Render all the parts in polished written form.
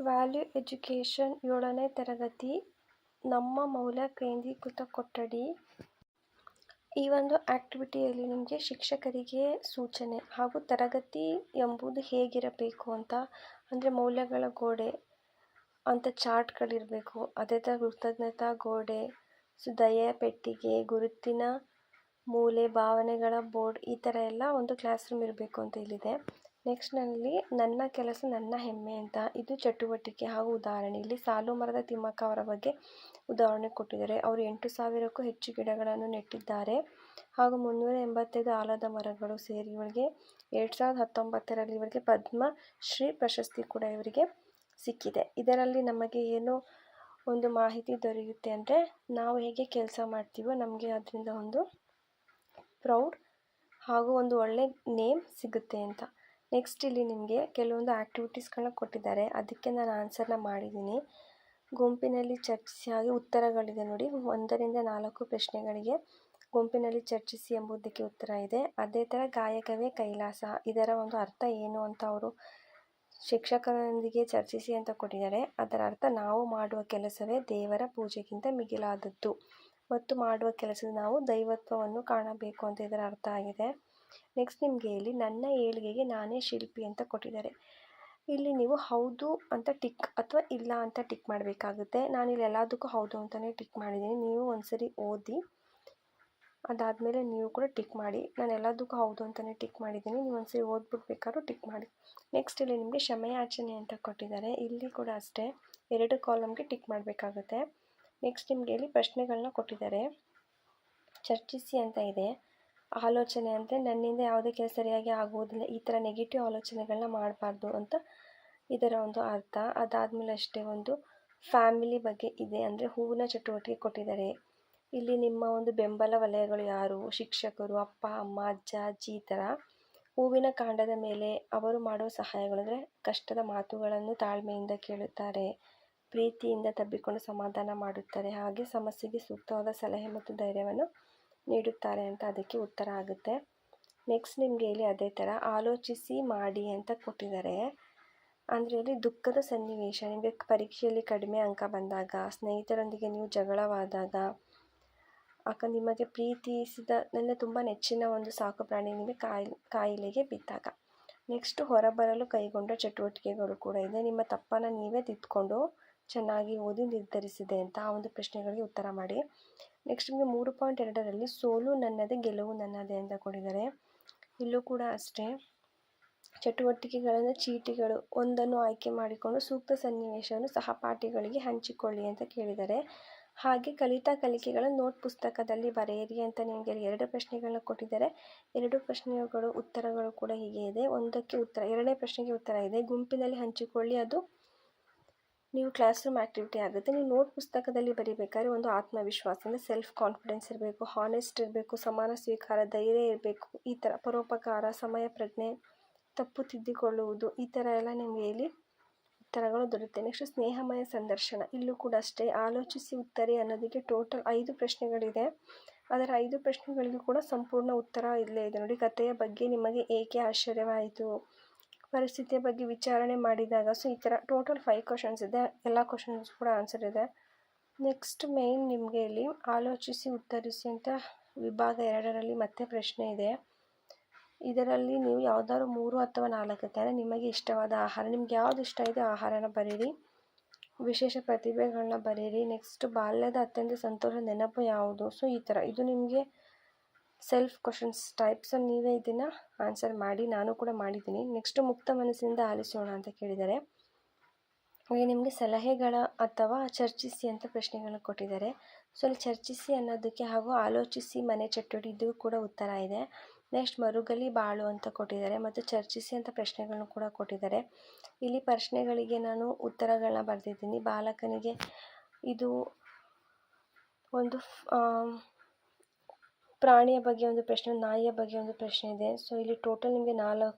Value education 7ನೇ ತರಗತಿ ನಮ್ಮ ಮೌಲ್ಯ ಕೇಂದ್ರೀಕೃತ ಕೊಠಡಿ. ಈ ಒಂದು ಆ್ಯಕ್ಟಿವಿಟಿಯಲ್ಲಿ ನಿಮಗೆ ಶಿಕ್ಷಕರಿಗೆ ಸೂಚನೆ ಹಾಗೂ ತರಗತಿ ಎಂಬುದು ಹೇಗಿರಬೇಕು ಅಂತ, ಅಂದರೆ ಮೌಲ್ಯಗಳ ಗೋಡೆ ಅಂತ ಚಾರ್ಟ್ಗಳಿರಬೇಕು. ಅದೇ ಥರ ಕೃತಜ್ಞತಾ ಗೋಡೆ, ದಯೆಯ ಪೆಟ್ಟಿಗೆ, ಗುರುತಿನ ಮೂಲೆ, ಭಾವನೆಗಳ ಬೋರ್ಡ್, ಈ ಥರ ಎಲ್ಲ ಒಂದು ಕ್ಲಾಸ್ ರೂಮ್ ಇರಬೇಕು ಅಂತ ಇಲ್ಲಿದೆ. ನೆಕ್ಸ್ಟ್ನಲ್ಲಿ ನನ್ನ ಕೆಲಸ ನನ್ನ ಹೆಮ್ಮೆ ಅಂತ, ಇದು ಚಟುವಟಿಕೆ ಹಾಗೂ ಉದಾಹರಣೆ. ಇಲ್ಲಿ ಸಾಲು ಮರದ ತಿಮ್ಮಕ್ಕ ಅವರ ಬಗ್ಗೆ ಉದಾಹರಣೆ ಕೊಟ್ಟಿದ್ದಾರೆ. ಅವರು 8,000ಕ್ಕೂ ಹೆಚ್ಚು ಗಿಡಗಳನ್ನು ನೆಟ್ಟಿದ್ದಾರೆ ಹಾಗೂ 385 ಆಲದ ಮರಗಳು ಸೇರಿ ಇವರಿಗೆ 2019ರಲ್ಲಿ ಇವರಿಗೆ ಪದ್ಮಶ್ರೀ ಪ್ರಶಸ್ತಿ ಕೂಡ ಇವರಿಗೆ ಸಿಕ್ಕಿದೆ. ಇದರಲ್ಲಿ ನಮಗೆ ಏನು ಒಂದು ಮಾಹಿತಿ ದೊರೆಯುತ್ತೆ ಅಂದರೆ, ನಾವು ಹೇಗೆ ಕೆಲಸ ಮಾಡ್ತೀವೋ ನಮಗೆ ಅದರಿಂದ ಒಂದು ಪ್ರೌಡ್ ಹಾಗೂ ಒಂದು ಒಳ್ಳೆ ನೇಮ್ ಸಿಗುತ್ತೆ ಅಂತ. ನೆಕ್ಸ್ಟ್ ಇಲ್ಲಿ ನಿಮಗೆ ಕೆಲವೊಂದು ಆ್ಯಕ್ಟಿವಿಟೀಸ್ಗಳನ್ನ ಕೊಟ್ಟಿದ್ದಾರೆ, ಅದಕ್ಕೆ ನಾನು ಆನ್ಸರ್ನ ಮಾಡಿದ್ದೀನಿ. ಗುಂಪಿನಲ್ಲಿ ಚರ್ಚಿಸಿ ಹಾಗೆ ಉತ್ತರಗಳಿದೆ ನೋಡಿ. 1ರಿಂದ 4 ಪ್ರಶ್ನೆಗಳಿಗೆ ಗುಂಪಿನಲ್ಲಿ ಚರ್ಚಿಸಿ ಎಂಬುದಕ್ಕೆ ಉತ್ತರ ಇದೆ. ಅದೇ ಥರ ಗಾಯಕವೇ ಕೈಲಾಸ, ಇದರ ಒಂದು ಅರ್ಥ ಏನು ಅಂತ ಅವರು ಶಿಕ್ಷಕರೊಂದಿಗೆ ಚರ್ಚಿಸಿ ಅಂತ ಕೊಟ್ಟಿದ್ದಾರೆ. ಅದರ ಅರ್ಥ, ನಾವು ಮಾಡುವ ಕೆಲಸವೇ ದೇವರ ಪೂಜೆಗಿಂತ ಮಿಗಿಲಾದದ್ದು ಮತ್ತು ಮಾಡುವ ಕೆಲಸದ ನಾವು ದೈವತ್ವವನ್ನು ಕಾಣಬೇಕು ಅಂತ ಇದರ ಅರ್ಥ ಆಗಿದೆ. ನೆಕ್ಸ್ಟ್ ನಿಮಗೆ ಇಲ್ಲಿ ನನ್ನ ಏಳಿಗೆಗೆ ನಾನೇ ಶಿಲ್ಪಿ ಅಂತ ಕೊಟ್ಟಿದ್ದಾರೆ. ಇಲ್ಲಿ ನೀವು ಹೌದು ಅಂತ ಟಿಕ್ ಅಥವಾ ಇಲ್ಲ ಅಂತ ಟಿಕ್ ಮಾಡಬೇಕಾಗುತ್ತೆ. ನಾನಿಲ್ಲಿ ಎಲ್ಲದಕ್ಕೂ ಹೌದು ಅಂತಲೇ ಟಿಕ್ ಮಾಡಿದ್ದೀನಿ. ನೀವು ಒಂದ್ಸರಿ ಓದಿ, ಅದಾದಮೇಲೆ ನೀವು ಕೂಡ ಟಿಕ್ ಮಾಡಿ. ನಾನು ಎಲ್ಲದಕ್ಕೂ ಹೌದು ಅಂತಲೇ ಟಿಕ್ ಮಾಡಿದ್ದೀನಿ. ನೀವು ಒಂದ್ಸರಿ ಓದ್ಬಿಟ್ಟು ಬೇಕಾದ್ರೂ ಟಿಕ್ ಮಾಡಿ. ನೆಕ್ಸ್ಟ್ ಇಲ್ಲಿ ನಿಮಗೆ ಕ್ಷಮೆಯಾಚನೆ ಅಂತ ಕೊಟ್ಟಿದ್ದಾರೆ. ಇಲ್ಲಿ ಕೂಡ ಅಷ್ಟೇ 2 ಕಾಲಮ್ಗೆ ಟಿಕ್ ಮಾಡಬೇಕಾಗುತ್ತೆ. ನೆಕ್ಸ್ಟ್ ನಿಮಗೆ ಇಲ್ಲಿ ಪ್ರಶ್ನೆಗಳನ್ನ ಕೊಟ್ಟಿದ್ದಾರೆ. ಚರ್ಚಿಸಿ ಅಂತ ಇದೆ. ಆಲೋಚನೆ ಅಂದರೆ ನನ್ನಿಂದ ಯಾವುದೇ ಕೆಲಸ ಸರಿಯಾಗಿ ಆಗುವುದಿಲ್ಲ, ಈ ಥರ ನೆಗೆಟಿವ್ ಆಲೋಚನೆಗಳನ್ನ ಮಾಡಬಾರ್ದು ಅಂತ ಇದರ ಒಂದು ಅರ್ಥ. ಅದಾದಮೇಲೆ ಅಷ್ಟೇ ಒಂದು ಫ್ಯಾಮಿಲಿ ಬಗ್ಗೆ ಇದೆ, ಅಂದರೆ ಹೂವಿನ ಚಟುವಟಿಕೆ ಕೊಟ್ಟಿದ್ದಾರೆ. ಇಲ್ಲಿ ನಿಮ್ಮ ಒಂದು ಬೆಂಬಲ ವಲಯಗಳು ಯಾರು? ಶಿಕ್ಷಕರು, ಅಪ್ಪ ಅಮ್ಮ, ಅಜ್ಜ ಅಜ್ಜಿ, ಈ ಥರ. ಹೂವಿನ ಕಾಂಡದ ಮೇಲೆ ಅವರು ಮಾಡುವ ಸಹಾಯಗಳು ಅಂದರೆ ಕಷ್ಟದ ಮಾತುಗಳನ್ನು ತಾಳ್ಮೆಯಿಂದ ಕೇಳುತ್ತಾರೆ, ಪ್ರೀತಿಯಿಂದ ತಬ್ಬಿಕೊಂಡು ಸಮಾಧಾನ ಮಾಡುತ್ತಾರೆ, ಹಾಗೆ ಸಮಸ್ಯೆಗೆ ಸೂಕ್ತವಾದ ಸಲಹೆ ಮತ್ತು ಧೈರ್ಯವನ್ನು ನೀಡುತ್ತಾರೆ ಅಂತ ಅದಕ್ಕೆ ಉತ್ತರ ಆಗುತ್ತೆ. ನೆಕ್ಸ್ಟ್ ನಿಮಗೆ ಇಲ್ಲಿ ಅದೇ ಥರ ಆಲೋಚಿಸಿ ಮಾಡಿ ಅಂತ ಕೊಟ್ಟಿದ್ದಾರೆ. ಅಂದರೆ ಇಲ್ಲಿ ದುಃಖದ ಸನ್ನಿವೇಶ, ನಿಮಗೆ ಪರೀಕ್ಷೆಯಲ್ಲಿ ಕಡಿಮೆ ಅಂಕ ಬಂದಾಗ, ಸ್ನೇಹಿತರೊಂದಿಗೆ ನೀವು ಜಗಳವಾದಾಗ, ನಿಮಗೆ ಪ್ರೀತಿಸಿದ ನನ್ನ ತುಂಬ ನೆಚ್ಚಿನ ಒಂದು ಸಾಕು ಪ್ರಾಣಿ ನಿಮಗೆ ಕಾಯಿಲೆಗೆ ಬಿದ್ದಾಗ. ನೆಕ್ಸ್ಟ್ ಹೊರಬರಲು ಕೈಗೊಂಡ ಚಟುವಟಿಕೆಗಳು ಕೂಡ ಇದೆ. ನಿಮ್ಮ ತಪ್ಪನ್ನು ನೀವೇ ತಿದ್ದುಕೊಂಡು ಚೆನ್ನಾಗಿ ಓದಿ ನಿರ್ಧರಿಸಿದೆ ಅಂತ ಆ ಒಂದು ಪ್ರಶ್ನೆಗಳಿಗೆ ಉತ್ತರ ಮಾಡಿ. ನೆಕ್ಸ್ಟ್ ನಿಮಗೆ 3.2ರಲ್ಲಿ ಸೋಲು ನನ್ನದೇ ಗೆಲುವು ನನ್ನದೇ ಅಂತ ಕೊಟ್ಟಿದ್ದಾರೆ. ಇಲ್ಲೂ ಕೂಡ ಅಷ್ಟೇ ಚಟುವಟಿಕೆಗಳನ್ನು ಚೀಟಿಗಳು ಒಂದನ್ನು ಆಯ್ಕೆ ಮಾಡಿಕೊಂಡು ಸೂಕ್ತ ಸನ್ನಿವೇಶವನ್ನು ಸಹಪಾಠಿಗಳಿಗೆ ಹಂಚಿಕೊಳ್ಳಿ ಅಂತ ಕೇಳಿದ್ದಾರೆ. ಹಾಗೆ ಕಲಿತ ಕಲಿಕೆಗಳ ನೋಟ್ ಪುಸ್ತಕದಲ್ಲಿ ಬರೆಯಿರಿ ಅಂತ ನಿಮಗೆ 2 ಪ್ರಶ್ನೆಗಳನ್ನ ಕೊಟ್ಟಿದ್ದಾರೆ. 2 ಪ್ರಶ್ನೆಗಳು ಉತ್ತರಗಳು ಕೂಡ ಹೀಗೆ ಇದೆ. ಒಂದಕ್ಕೆ ಉತ್ತರ, 2ನೇ ಪ್ರಶ್ನೆಗೆ ಉತ್ತರ ಇದೆ. ಗುಂಪಿನಲ್ಲಿ ಹಂಚಿಕೊಳ್ಳಿ, ಅದು ನೀವು ಕ್ಲಾಸ್ ರೂಮ್ ಆ್ಯಕ್ಟಿವಿಟಿ ಆಗುತ್ತೆ. ನೀವು ನೋಟ್ ಪುಸ್ತಕದಲ್ಲಿ ಬರೀಬೇಕಾದ್ರೆ ಒಂದು ಆತ್ಮವಿಶ್ವಾಸ ಅಂದರೆ ಸೆಲ್ಫ್ ಕಾನ್ಫಿಡೆನ್ಸ್ ಇರಬೇಕು, ಹಾನೆಸ್ಟ್ ಇರಬೇಕು, ಸಮಾನ ಸ್ವೀಕಾರ, ಧೈರ್ಯ ಇರಬೇಕು, ಈ ಥರ ಪರೋಪಕಾರ, ಸಮಯ ಪ್ರಜ್ಞೆ, ತಪ್ಪು ತಿದ್ದಿಕೊಳ್ಳುವುದು, ಈ ಥರ ಎಲ್ಲ ನಿಮಗೆ ಇಲ್ಲಿ ಉತ್ತರಗಳು ದೊರೆಯುತ್ತೆ. ನೆಕ್ಸ್ಟ್ ಸ್ನೇಹಮಯ ಸಂದರ್ಶನ, ಇಲ್ಲೂ ಕೂಡ ಅಷ್ಟೇ ಆಲೋಚಿಸಿ ಉತ್ತರಿ ಅನ್ನೋದಕ್ಕೆ ಟೋಟಲ್ 5 ಪ್ರಶ್ನೆಗಳಿದೆ. ಅದರ 5 ಪ್ರಶ್ನೆಗಳಿಗೂ ಕೂಡ ಸಂಪೂರ್ಣ ಉತ್ತರ ಇಲ್ಲೇ ಇದೆ ನೋಡಿ. ಕಥೆಯ ಬಗ್ಗೆ ನಿಮಗೆ ಏಕೆ ಆಶ್ಚರ್ಯವಾಯಿತು, ಪರಿಸ್ಥಿತಿಯ ಬಗ್ಗೆ ವಿಚಾರಣೆ ಮಾಡಿದಾಗ, ಸೊ ಈ ಥರ ಟೋಟಲ್ 5 ಕ್ವಶನ್ಸ್ ಇದೆ. ಎಲ್ಲ ಕ್ವಶನ್ಸ್ ಕೂಡ ಆನ್ಸರ್ ಇದೆ. ನೆಕ್ಸ್ಟ್ ಮೇಯ್ನ್ ನಿಮಗೆ ಇಲ್ಲಿ ಆಲೋಚಿಸಿ ಉತ್ತರಿಸಿ ಅಂತ ವಿಭಾಗ 2ರಲ್ಲಿ ಮತ್ತೆ ಪ್ರಶ್ನೆ ಇದೆ. ಇದರಲ್ಲಿ ನೀವು ಯಾವುದಾದ್ರು 3 ಅಥವಾ 4 ಥರ ನಿಮಗೆ ಇಷ್ಟವಾದ ಆಹಾರ, ನಿಮ್ಗೆ ಯಾವ್ದು ಇಷ್ಟ ಇದೆ ಆಹಾರನ ಬರೀರಿ. ವಿಶೇಷ ಪ್ರತಿಭೆಗಳನ್ನ ಬರೀರಿ. ನೆಕ್ಸ್ಟ್ ಬಾಲ್ಯದ ಅತ್ಯಂತ ಸಂತೋಷ ನೆನಪು ಯಾವುದು, ಸೊ ಈ ಥರ ಇದು ನಿಮಗೆ ಸೆಲ್ಫ್ ಕ್ವಶನ್ಸ್ ಟೈಪ್ಸ್. ನೀವೇ ಇದನ್ನು ಆನ್ಸರ್ ಮಾಡಿ, ನಾನು ಕೂಡ ಮಾಡಿದ್ದೀನಿ. ನೆಕ್ಸ್ಟ್ ಮುಕ್ತ ಮನಸ್ಸಿನಿಂದ ಆಲಿಸೋಣ ಅಂತ ಕೇಳಿದ್ದಾರೆ. ಹಾಗೆ ನಿಮಗೆ ಸಲಹೆಗಳ ಅಥವಾ ಚರ್ಚಿಸಿ ಅಂತ ಪ್ರಶ್ನೆಗಳನ್ನ ಕೊಟ್ಟಿದ್ದಾರೆ. ಸೊ ಅಲ್ಲಿ ಚರ್ಚಿಸಿ ಅನ್ನೋದಕ್ಕೆ ಹಾಗೂ ಆಲೋಚಿಸಿ ಮನೆ ಚಟುವಟಿಕೆ ಇದು ಕೂಡ ಉತ್ತರ ಇದೆ. ನೆಕ್ಸ್ಟ್ ಮರುಗಲಿ ಬಾಳು ಅಂತ ಕೊಟ್ಟಿದ್ದಾರೆ ಮತ್ತು ಚರ್ಚಿಸಿ ಅಂತ ಪ್ರಶ್ನೆಗಳನ್ನು ಕೂಡ ಕೊಟ್ಟಿದ್ದಾರೆ. ಇಲ್ಲಿ ಪ್ರಶ್ನೆಗಳಿಗೆ ನಾನು ಉತ್ತರಗಳನ್ನ ಬರೆದಿದ್ದೀನಿ. ಬಾಲಕನಿಗೆ ಇದು ಒಂದು ಪ್ರಾಣಿಯ ಬಗ್ಗೆ ಒಂದು ಪ್ರಶ್ನೆ, ನಾಯಿಯ ಬಗ್ಗೆ ಒಂದು ಪ್ರಶ್ನೆ ಇದೆ. ಸೊ ಇಲ್ಲಿ ಟೋಟಲ್ ನಿಮಗೆ 4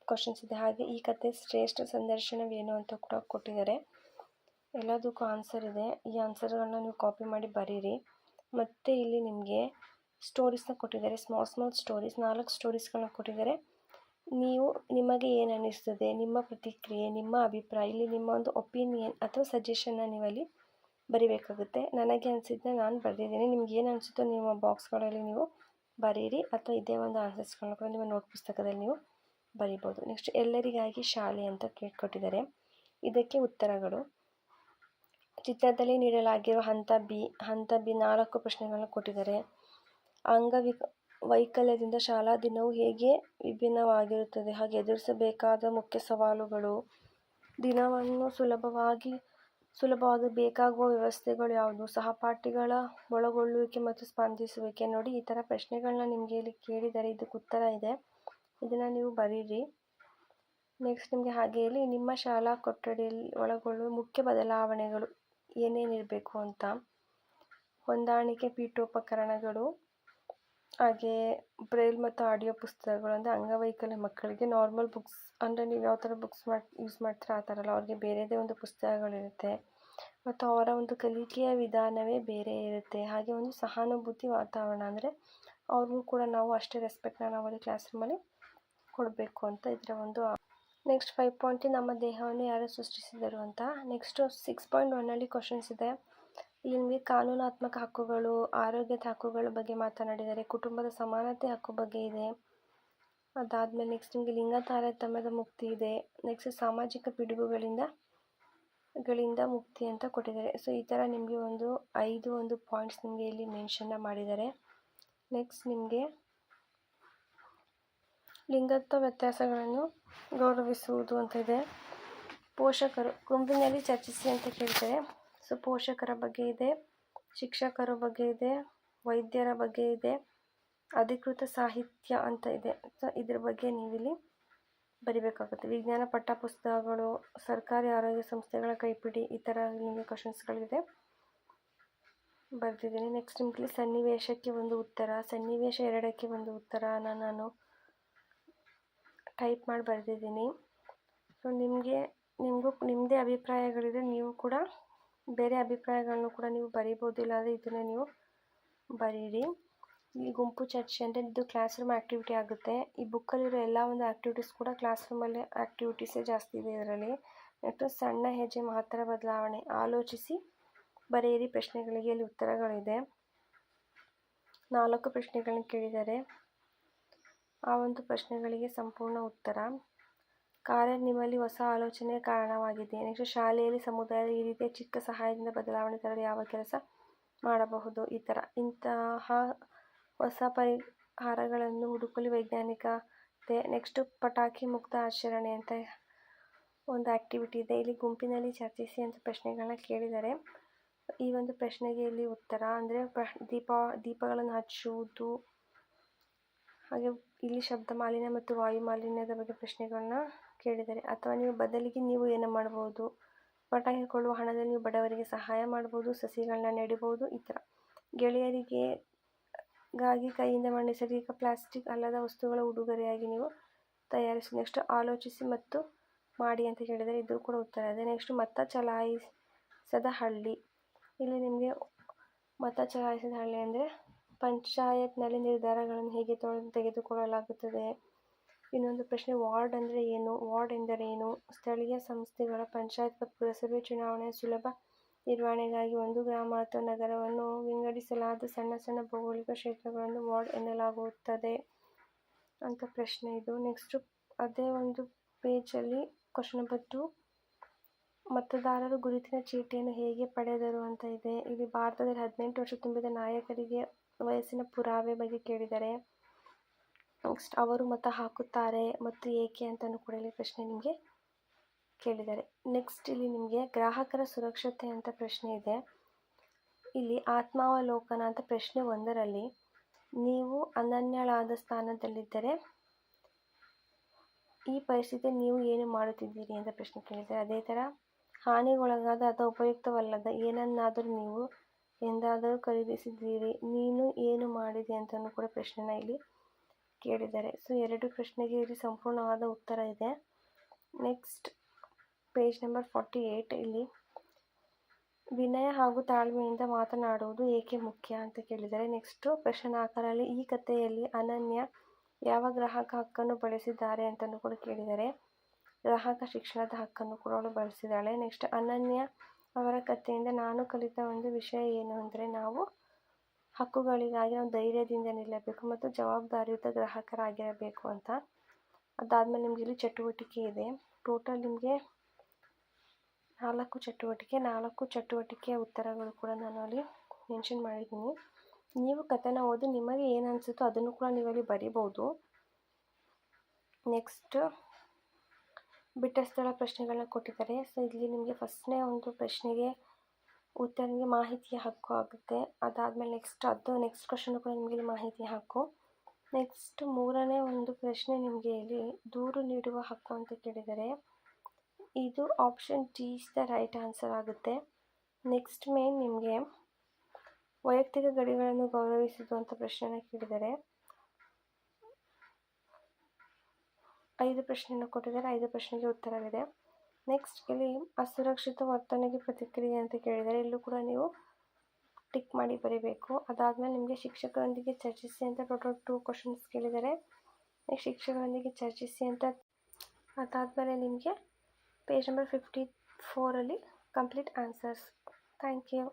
ಕ್ವಶನ್ಸ್ ಇದೆ. ಹಾಗೆ ಈ ಕತೆ ಶ್ರೇಷ್ಠ ಸಂದರ್ಶನವೇನು ಅಂತ ಕೂಡ ಕೊಟ್ಟಿದ್ದಾರೆ. ಎಲ್ಲದಕ್ಕೂ ಆನ್ಸರ್ ಇದೆ. ಈ ಆನ್ಸರ್ಗಳನ್ನ ನೀವು ಕಾಪಿ ಮಾಡಿ ಬರೀರಿ. ಮತ್ತು ಇಲ್ಲಿ ನಿಮಗೆ ಸ್ಟೋರೀಸ್ನ ಕೊಟ್ಟಿದ್ದಾರೆ. ಸ್ಮಾಲ್ ಸ್ಟೋರೀಸ್ 4 ಸ್ಟೋರೀಸ್ಗಳನ್ನ ಕೊಟ್ಟಿದ್ದಾರೆ. ನಿಮಗೆ ಏನು ಅನ್ನಿಸ್ತದೆ, ನಿಮ್ಮ ಪ್ರತಿಕ್ರಿಯೆ, ನಿಮ್ಮ ಅಭಿಪ್ರಾಯ, ಇಲ್ಲಿ ನಿಮ್ಮ ಒಂದು ಒಪಿನಿಯನ್ ಅಥವಾ ಸಜೆಷನ್ನ ನೀವಲ್ಲಿ ಬರಿಬೇಕಾಗುತ್ತೆ. ನನಗೆ ಅನಿಸಿದ್ದನ್ನ ನಾನು ಬರೆದಿದ್ದೀನಿ. ನಿಮ್ಗೆ ಏನು ಅನಿಸುತ್ತೋ ನಿಮ್ಮ ಬಾಕ್ಸ್ಗಳಲ್ಲಿ ನೀವು ಬರೀರಿ, ಅಥವಾ ಇದೇ ಒಂದು ಆನ್ಸರ್ಸ್ಗಳನ್ನ ಕೂಡ ನಿಮ್ಮ ನೋಟ್ ಪುಸ್ತಕದಲ್ಲಿ ನೀವು ಬರಿಬೋದು. ನೆಕ್ಸ್ಟ್ ಎಲ್ಲರಿಗಾಗಿ ಶಾಲೆ ಅಂತ ಕೊಟ್ಟಿದ್ದಾರೆ. ಇದಕ್ಕೆ ಉತ್ತರಗಳು ಚಿತ್ರದಲ್ಲಿ ನೀಡಲಾಗಿರೋ ಹಂತ ಬಿ 4 ಪ್ರಶ್ನೆಗಳನ್ನ ಕೊಟ್ಟಿದ್ದಾರೆ. ವೈಕಲ್ಯದಿಂದ ಶಾಲಾ ದಿನವು ಹೇಗೆ ವಿಭಿನ್ನವಾಗಿರುತ್ತದೆ, ಹಾಗೆ ಎದುರಿಸಬೇಕಾದ ಮುಖ್ಯ ಸವಾಲುಗಳು, ದಿನವನ್ನು ಸುಲಭವಾಗಿ ಬೇಕಾಗುವ ವ್ಯವಸ್ಥೆಗಳು ಯಾವುದು, ಸಹಪಾಠಿಗಳ ಒಳಗೊಳ್ಳುವಿಕೆ ಮತ್ತು ಸ್ಪಂದಿಸುವಿಕೆ. ನೋಡಿ, ಈ ಥರ ಪ್ರಶ್ನೆಗಳನ್ನ ನಿಮಗೆ ಇಲ್ಲಿ ಕೇಳಿದರೆ ಇದಕ್ಕೆ ಉತ್ತರ ಇದೆ, ಇದನ್ನು ನೀವು ಬರೀರಿ. ನೆಕ್ಸ್ಟ್ ನಿಮಗೆ ಹಾಗೆ ಇಲ್ಲಿ ನಿಮ್ಮ ಶಾಲಾ ಕೊಠಡಿಯಲ್ಲಿ ಒಳಗೊಳ್ಳುವ ಮುಖ್ಯ ಬದಲಾವಣೆಗಳು ಏನೇನಿರಬೇಕು ಅಂತ, ಹೊಂದಾಣಿಕೆ ಪೀಠೋಪಕರಣಗಳು, ಹಾಗೆ ಬ್ರೈಲ್ ಮತ್ತು ಆಡಿಯೋ ಪುಸ್ತಕಗಳು, ಅಂದರೆ ಅಂಗವೈಕಲ್ಯ ಮಕ್ಕಳಿಗೆ ನಾರ್ಮಲ್ ಬುಕ್ಸ್, ಅಂದರೆ ನೀವು ಯಾವ ಥರ ಬುಕ್ಸ್ ಯೂಸ್ ಮಾಡ್ತೀರಾ ಆ ಥರ ಅಲ್ಲ, ಅವ್ರಿಗೆ ಬೇರೆದೇ ಒಂದು ಪುಸ್ತಕಗಳಿರುತ್ತೆ, ಮತ್ತು ಅವರ ಒಂದು ಕಲಿಕೆಯ ವಿಧಾನವೇ ಬೇರೆ ಇರುತ್ತೆ. ಹಾಗೆ ಒಂದು ಸಹಾನುಭೂತಿ ವಾತಾವರಣ, ಅಂದರೆ ಅವ್ರಿಗೂ ಕೂಡ ನಾವು ಅಷ್ಟೇ ರೆಸ್ಪೆಕ್ಟ್ನ ನಾವಲ್ಲಿ ಕ್ಲಾಸ್ ರೂಮಲ್ಲಿ ಕೊಡಬೇಕು ಅಂತ ಇದರ ಒಂದು. ನೆಕ್ಸ್ಟ್ 5.3 ನಮ್ಮ ದೇಹವನ್ನು ಯಾರು ಸೃಷ್ಟಿಸಿದರು ಅಂತ. ನೆಕ್ಸ್ಟು 6.1 ಕ್ವಶನ್ಸ್ ಇದೆ. ಇಲ್ಲಿ ನಿಮಗೆ ಕಾನೂನಾತ್ಮಕ ಹಕ್ಕುಗಳು, ಆರೋಗ್ಯದ ಹಕ್ಕುಗಳ ಬಗ್ಗೆ ಮಾತನಾಡಿದ್ದಾರೆ, ಕುಟುಂಬದ ಸಮಾನತೆ ಹಕ್ಕು ಬಗ್ಗೆ ಇದೆ. ಅದಾದಮೇಲೆ ನೆಕ್ಸ್ಟ್ ನಿಮಗೆ ಲಿಂಗ ತಾರತಮ್ಯದ ಮುಕ್ತಿ ಇದೆ. ನೆಕ್ಸ್ಟ್ ಸಾಮಾಜಿಕ ಪಿಡುಗುಗಳಿಂದ ಮುಕ್ತಿ ಅಂತ ಕೊಟ್ಟಿದ್ದಾರೆ. ಸೊ ಈ ಥರ ನಿಮಗೆ ಒಂದು 5 ಪಾಯಿಂಟ್ಸ್ ನಿಮಗೆ ಇಲ್ಲಿ ಮೆನ್ಷನ್ನ ಮಾಡಿದ್ದಾರೆ. ನೆಕ್ಸ್ಟ್ ನಿಮಗೆ ಲಿಂಗತ್ವ ವ್ಯತ್ಯಾಸಗಳನ್ನು ಗೌರವಿಸುವುದು ಅಂತ ಇದೆ. ಪೋಷಕರು ಗುಂಪಿನಲ್ಲಿ ಚರ್ಚಿಸಿ ಅಂತ ಕೇಳ್ತಾರೆ. ಸೊ ಪೋಷಕರ ಬಗ್ಗೆ ಇದೆ, ಶಿಕ್ಷಕರ ಬಗ್ಗೆ ಇದೆ, ವೈದ್ಯರ ಬಗ್ಗೆ ಇದೆ, ಅಧಿಕೃತ ಸಾಹಿತ್ಯ ಅಂತ ಇದೆ. ಸೊ ಇದ್ರ ಬಗ್ಗೆ ನೀವಿಲ್ಲಿ ಬರಿಬೇಕಾಗುತ್ತೆ. ವಿಜ್ಞಾನ ಪಠ್ಯಪುಸ್ತಕಗಳು, ಸರ್ಕಾರಿ ಆರೋಗ್ಯ ಸಂಸ್ಥೆಗಳ ಕೈಪಿಡಿ, ಈ ಥರ ನಿಮಗೆ ಕ್ವಶನ್ಸ್ಗಳಿದೆ, ಬರೆದಿದ್ದೀನಿ. ನೆಕ್ಸ್ಟ್ ನಿಮಗೆ ಸನ್ನಿವೇಶಕ್ಕೆ ಒಂದು ಉತ್ತರ, ಸನ್ನಿವೇಶ 2ಕ್ಕೆ ಒಂದು ಉತ್ತರನ ನಾನು ಟೈಪ್ ಮಾಡಿ ಬರೆದಿದ್ದೀನಿ. ಸೊ ನಿಮ್ಮದೇ ಅಭಿಪ್ರಾಯಗಳಿದೆ, ನೀವು ಕೂಡ ಬೇರೆ ಅಭಿಪ್ರಾಯಗಳನ್ನು ಕೂಡ ನೀವು ಬರಿಬೋದು, ಇಲ್ಲಾಂದರೆ ಇದನ್ನು ನೀವು ಬರೀರಿ. ಇಲ್ಲಿ ಗುಂಪು ಚರ್ಚೆ ಅಂದರೆ ಇದು ಕ್ಲಾಸ್ ರೂಮ್ ಆ್ಯಕ್ಟಿವಿಟಿ ಆಗುತ್ತೆ. ಈ ಬುಕ್ಕಲ್ಲಿರೋ ಎಲ್ಲ ಒಂದು ಆ್ಯಕ್ಟಿವಿಟೀಸ್ ಕೂಡ ಕ್ಲಾಸ್ ರೂಮಲ್ಲಿ ಆ್ಯಕ್ಟಿವಿಟೀಸೇ ಜಾಸ್ತಿ ಇದೆ ಇದರಲ್ಲಿ. ಮತ್ತು ಸಣ್ಣ ಹೆಜ್ಜೆ ಮಹತ್ತರ ಬದಲಾವಣೆ, ಆಲೋಚಿಸಿ ಬರೆಯಿರಿ ಪ್ರಶ್ನೆಗಳಿಗೆ ಇಲ್ಲಿ ಉತ್ತರಗಳಿದೆ. 4 ಪ್ರಶ್ನೆಗಳನ್ನ ಕೇಳಿದ್ದಾರೆ, ಆ ಒಂದು ಪ್ರಶ್ನೆಗಳಿಗೆ ಸಂಪೂರ್ಣ ಉತ್ತರ. ಕಾರ್ಯ ನಿಮ್ಮಲ್ಲಿ ಹೊಸ ಆಲೋಚನೆಗೆ ಕಾರಣವಾಗಿದೆ. ನೆಕ್ಸ್ಟ್ ಶಾಲೆಯಲ್ಲಿ ಸಮುದಾಯದ ಈ ರೀತಿಯ ಚಿಕ್ಕ ಸಹಾಯದಿಂದ ಬದಲಾವಣೆ ತರಲು ಯಾವ ಕೆಲಸ ಮಾಡಬಹುದು, ಇಂತಹ ಹೊಸ ಪರಿಹಾರಗಳನ್ನು ಹುಡುಕಲು ವೈಜ್ಞಾನಿಕತೆ. ನೆಕ್ಸ್ಟ್ ಪಟಾಕಿ ಮುಕ್ತ ಆಚರಣೆ ಅಂತ ಒಂದು ಆ್ಯಕ್ಟಿವಿಟಿ ಇದೆ. ಇಲ್ಲಿ ಗುಂಪಿನಲ್ಲಿ ಚರ್ಚಿಸಿ ಅಂತ ಪ್ರಶ್ನೆಗಳನ್ನ ಕೇಳಿದ್ದಾರೆ. ಈ ಒಂದು ಪ್ರಶ್ನೆಗೆ ಇಲ್ಲಿ ಉತ್ತರ ಅಂದರೆ ದೀಪಗಳನ್ನು ಹಚ್ಚುವುದು, ಹಾಗೆ ಇಲ್ಲಿ ಶಬ್ದ ಮಾಲಿನ್ಯ ಮತ್ತು ವಾಯು ಮಾಲಿನ್ಯದ ಬಗ್ಗೆ ಪ್ರಶ್ನೆಗಳನ್ನ ಕೇಳಿದ್ದಾರೆ. ಅಥವಾ ನೀವು ಬದಲಿಗೆ ನೀವು ಏನು ಮಾಡ್ಬೋದು, ಪಟಾಕಿ ಕೊಳ್ಳುವ ಹಣದಲ್ಲಿ ನೀವು ಬಡವರಿಗೆ ಸಹಾಯ ಮಾಡ್ಬೋದು, ಸಸಿಗಳನ್ನ ನೆಡಬಹುದು, ಈ ಥರ. ಗೆಳೆಯರಿಗಾಗಿ ಕೈಯಿಂದ ನೈಸರ್ಗಿಕ ಪ್ಲಾಸ್ಟಿಕ್ ಅಲ್ಲದ ವಸ್ತುಗಳ ಉಡುಗೊರೆಯಾಗಿ ನೀವು ತಯಾರಿಸಿ. ನೆಕ್ಸ್ಟ್ ಆಲೋಚಿಸಿ ಮತ್ತು ಮಾಡಿ ಅಂತ ಕೇಳಿದರೆ ಇದು ಕೂಡ ಉತ್ತರ ಇದೆ. ನೆಕ್ಸ್ಟ್ ಮತ ಚಲಾಯಿಸದ ಹಳ್ಳಿ, ಇಲ್ಲಿ ನಿಮಗೆ ಮತ ಚಲಾಯಿಸದ ಹಳ್ಳಿ ಅಂದರೆ ಪಂಚಾಯತ್ನಲ್ಲಿ ನಿರ್ಧಾರಗಳನ್ನು ಹೇಗೆ ತೆಗೆದುಕೊಳ್ಳಲಾಗುತ್ತದೆ. ಇನ್ನೊಂದು ಪ್ರಶ್ನೆ ವಾರ್ಡ್ ಅಂದರೆ ಏನು, ವಾರ್ಡ್ ಎಂದರೇನು, ಸ್ಥಳೀಯ ಸಂಸ್ಥೆಗಳ ಪಂಚಾಯತ್ ಮತ್ತು ಪುರಸಭೆ ಚುನಾವಣೆಯ ಸುಲಭ ನಿರ್ವಹಣೆಗಾಗಿ ಒಂದು ಗ್ರಾಮ ಅಥವಾ ನಗರವನ್ನು ವಿಂಗಡಿಸಲಾದ ಸಣ್ಣ ಭೌಗೋಳಿಕ ಕ್ಷೇತ್ರಗಳನ್ನು ವಾರ್ಡ್ ಎನ್ನಲಾಗುತ್ತದೆ ಅಂತ ಪ್ರಶ್ನೆ ಇದು. ನೆಕ್ಸ್ಟು ಅದೇ ಒಂದು ಪೇಜಲ್ಲಿ ಕ್ವಶನ್ ನಂಬರ್ 2, ಮತದಾರರು ಗುರುತಿನ ಚೀಟಿಯನ್ನು ಹೇಗೆ ಪಡೆದರು ಅಂತ ಇದೆ. ಇಲ್ಲಿ ಭಾರತದಲ್ಲಿ 18 ವರ್ಷ ತುಂಬಿದ ನಾಗರಿಕರಿಗೆ ವಯಸ್ಸಿನ ಪುರಾವೆ ಬಗ್ಗೆ ಕೇಳಿದ್ದಾರೆ. ನೆಕ್ಸ್ಟ್ ಅವರು ಮತ ಹಾಕುತ್ತಾರೆ ಮತ್ತು ಏಕೆ ಅಂತಲೂ ಕೂಡ ಇಲ್ಲಿ ಪ್ರಶ್ನೆ ನಿಮಗೆ ಕೇಳಿದ್ದಾರೆ. ನೆಕ್ಸ್ಟ್ ಇಲ್ಲಿ ನಿಮಗೆ ಗ್ರಾಹಕರ ಸುರಕ್ಷತೆ ಅಂತ ಪ್ರಶ್ನೆ ಇದೆ. ಇಲ್ಲಿ ಆತ್ಮಾವಲೋಕನ ಅಂತ ಪ್ರಶ್ನೆ 1ರಲ್ಲಿ ನೀವು ಅನನ್ಯಳಾದ ಸ್ಥಾನದಲ್ಲಿದ್ದರೆ ಈ ಪರಿಸ್ಥಿತಿ ನೀವು ಏನು ಮಾಡುತ್ತಿದ್ದೀರಿ ಅಂತ ಪ್ರಶ್ನೆ ಕೇಳಿದ್ದಾರೆ. ಅದೇ ಥರ ಹಾನಿಗೊಳಗಾದ ಅಥವಾ ಉಪಯುಕ್ತವಲ್ಲದ ಏನನ್ನಾದರೂ ನೀವು ಎಂದಾದರೂ ಖರೀದಿಸಿದ್ದೀರಿ, ನೀನು ಏನು ಮಾಡಿದೆ ಅಂತಲೂ ಕೂಡ ಪ್ರಶ್ನೆನ ಇಲ್ಲಿ ಕೇಳಿದ್ದಾರೆ. ಸೊ 2 ಪ್ರಶ್ನೆಗೆ ಇಲ್ಲಿ ಸಂಪೂರ್ಣವಾದ ಉತ್ತರ ಇದೆ. ನೆಕ್ಸ್ಟ್ ಪೇಜ್ ನಂಬರ್ 48, ಇಲ್ಲಿ ವಿನಯ ಹಾಗೂ ತಾಳ್ಮೆಯಿಂದ ಮಾತನಾಡುವುದು ಏಕೆ ಮುಖ್ಯ ಅಂತ ಕೇಳಿದ್ದಾರೆ. ನೆಕ್ಸ್ಟು ಪ್ರಶ್ನೆ 4ರಲ್ಲಿ ಈ ಕಥೆಯಲ್ಲಿ ಅನನ್ಯ ಯಾವ ಗ್ರಾಹಕ ಹಕ್ಕನ್ನು ಬಳಸಿದ್ದಾರೆ ಅಂತಲೂ ಕೂಡ ಕೇಳಿದ್ದಾರೆ. ಗ್ರಾಹಕ ಶಿಕ್ಷಣದ ಹಕ್ಕನ್ನು ಕೂಡ ಅವಳು ಬಳಸಿದ್ದಾಳೆ. ನೆಕ್ಸ್ಟ್ ಅನನ್ಯ ಅವರ ಕಥೆಯಿಂದ ನಾನು ಕಲಿತ ಒಂದು ವಿಷಯ ಏನು ಅಂದರೆ ನಾವು ಹಕ್ಕುಗಳಿಗಾಗಿ ನಾವು ಧೈರ್ಯದಿಂದ ನಿಲ್ಲಬೇಕು ಮತ್ತು ಜವಾಬ್ದಾರಿಯುತ ಗ್ರಾಹಕರಾಗಿರಬೇಕು ಅಂತ. ಅದಾದಮೇಲೆ ನಿಮಗೆ ಇಲ್ಲಿ ಚಟುವಟಿಕೆ ಇದೆ. ಟೋಟಲ್ ನಿಮಗೆ 4 ಚಟುವಟಿಕೆಯ ಉತ್ತರಗಳು ಕೂಡ ನಾನು ಅಲ್ಲಿ ಮೆನ್ಷನ್ ಮಾಡಿದ್ದೀನಿ. ನೀವು ಕಥೆನ ಓದಿ ನಿಮಗೆ ಏನು ಅನಿಸುತ್ತೋ ಅದನ್ನು ಕೂಡ ನೀವಲ್ಲಿ ಬರಿಬೋದು. ನೆಕ್ಸ್ಟ್ ಬಿಟ್ಟ ಸ್ಥಳ ಪ್ರಶ್ನೆಗಳನ್ನ ಕೊಟ್ಟಿದ್ದಾರೆ. ಸೊ ಇಲ್ಲಿ ನಿಮಗೆ ಫಸ್ಟ್ನೇ ಒಂದು ಪ್ರಶ್ನೆಗೆ ಉತ್ತರ ನಿಮಗೆ ಮಾಹಿತಿಯ ಹಕ್ಕು ಆಗುತ್ತೆ. ಅದಾದಮೇಲೆ ನೆಕ್ಸ್ಟ್ ಕ್ವಶನ್ ಕೂಡ ನಿಮಗೆ ಇಲ್ಲಿ ಮಾಹಿತಿಯ ಹಕ್ಕು. ನೆಕ್ಸ್ಟ್ 3ನೇ ಒಂದು ಪ್ರಶ್ನೆ ನಿಮಗೆ ಇಲ್ಲಿ ದೂರು ನೀಡುವ ಹಕ್ಕು ಅಂತ ಕೇಳಿದ್ದಾರೆ. ಇದು option D is the right answer ಆಗುತ್ತೆ. ನೆಕ್ಸ್ಟ್ ಮೇನ್ ನಿಮಗೆ ವೈಯಕ್ತಿಕ ಗಡಿಗಳನ್ನು ಗೌರವಿಸುವುದು ಅಂತ ಪ್ರಶ್ನೆನ ಕೇಳಿದ್ದಾರೆ. 5 ಪ್ರಶ್ನೆಯನ್ನು ಕೊಟ್ಟಿದ್ದಾರೆ. 5 ಪ್ರಶ್ನೆಗೆ ಉತ್ತರವಿದೆ. ನೆಕ್ಸ್ಟ್ ಇಲ್ಲಿ ಅಸುರಕ್ಷಿತ ವರ್ತನೆಗೆ ಪ್ರತಿಕ್ರಿಯೆ ಅಂತ ಕೇಳಿದ್ದಾರೆ. ಇಲ್ಲೂ ಕೂಡ ನೀವು ಟಿಕ್ ಮಾಡಿ ಬರೀಬೇಕು. ಅದಾದಮೇಲೆ ನಿಮಗೆ ಶಿಕ್ಷಕರೊಂದಿಗೆ ಚರ್ಚಿಸಿ ಅಂತ ಟೋಟಲ್ 2 ಕ್ವಶನ್ಸ್ ಕೇಳಿದ್ದಾರೆ. ನೆಕ್ಸ್ಟ್ ಶಿಕ್ಷಕರೊಂದಿಗೆ ಚರ್ಚಿಸಿ ಅಂತ. ಅದಾದಮೇಲೆ ನಿಮಗೆ page number 54 complete answers. Thank you.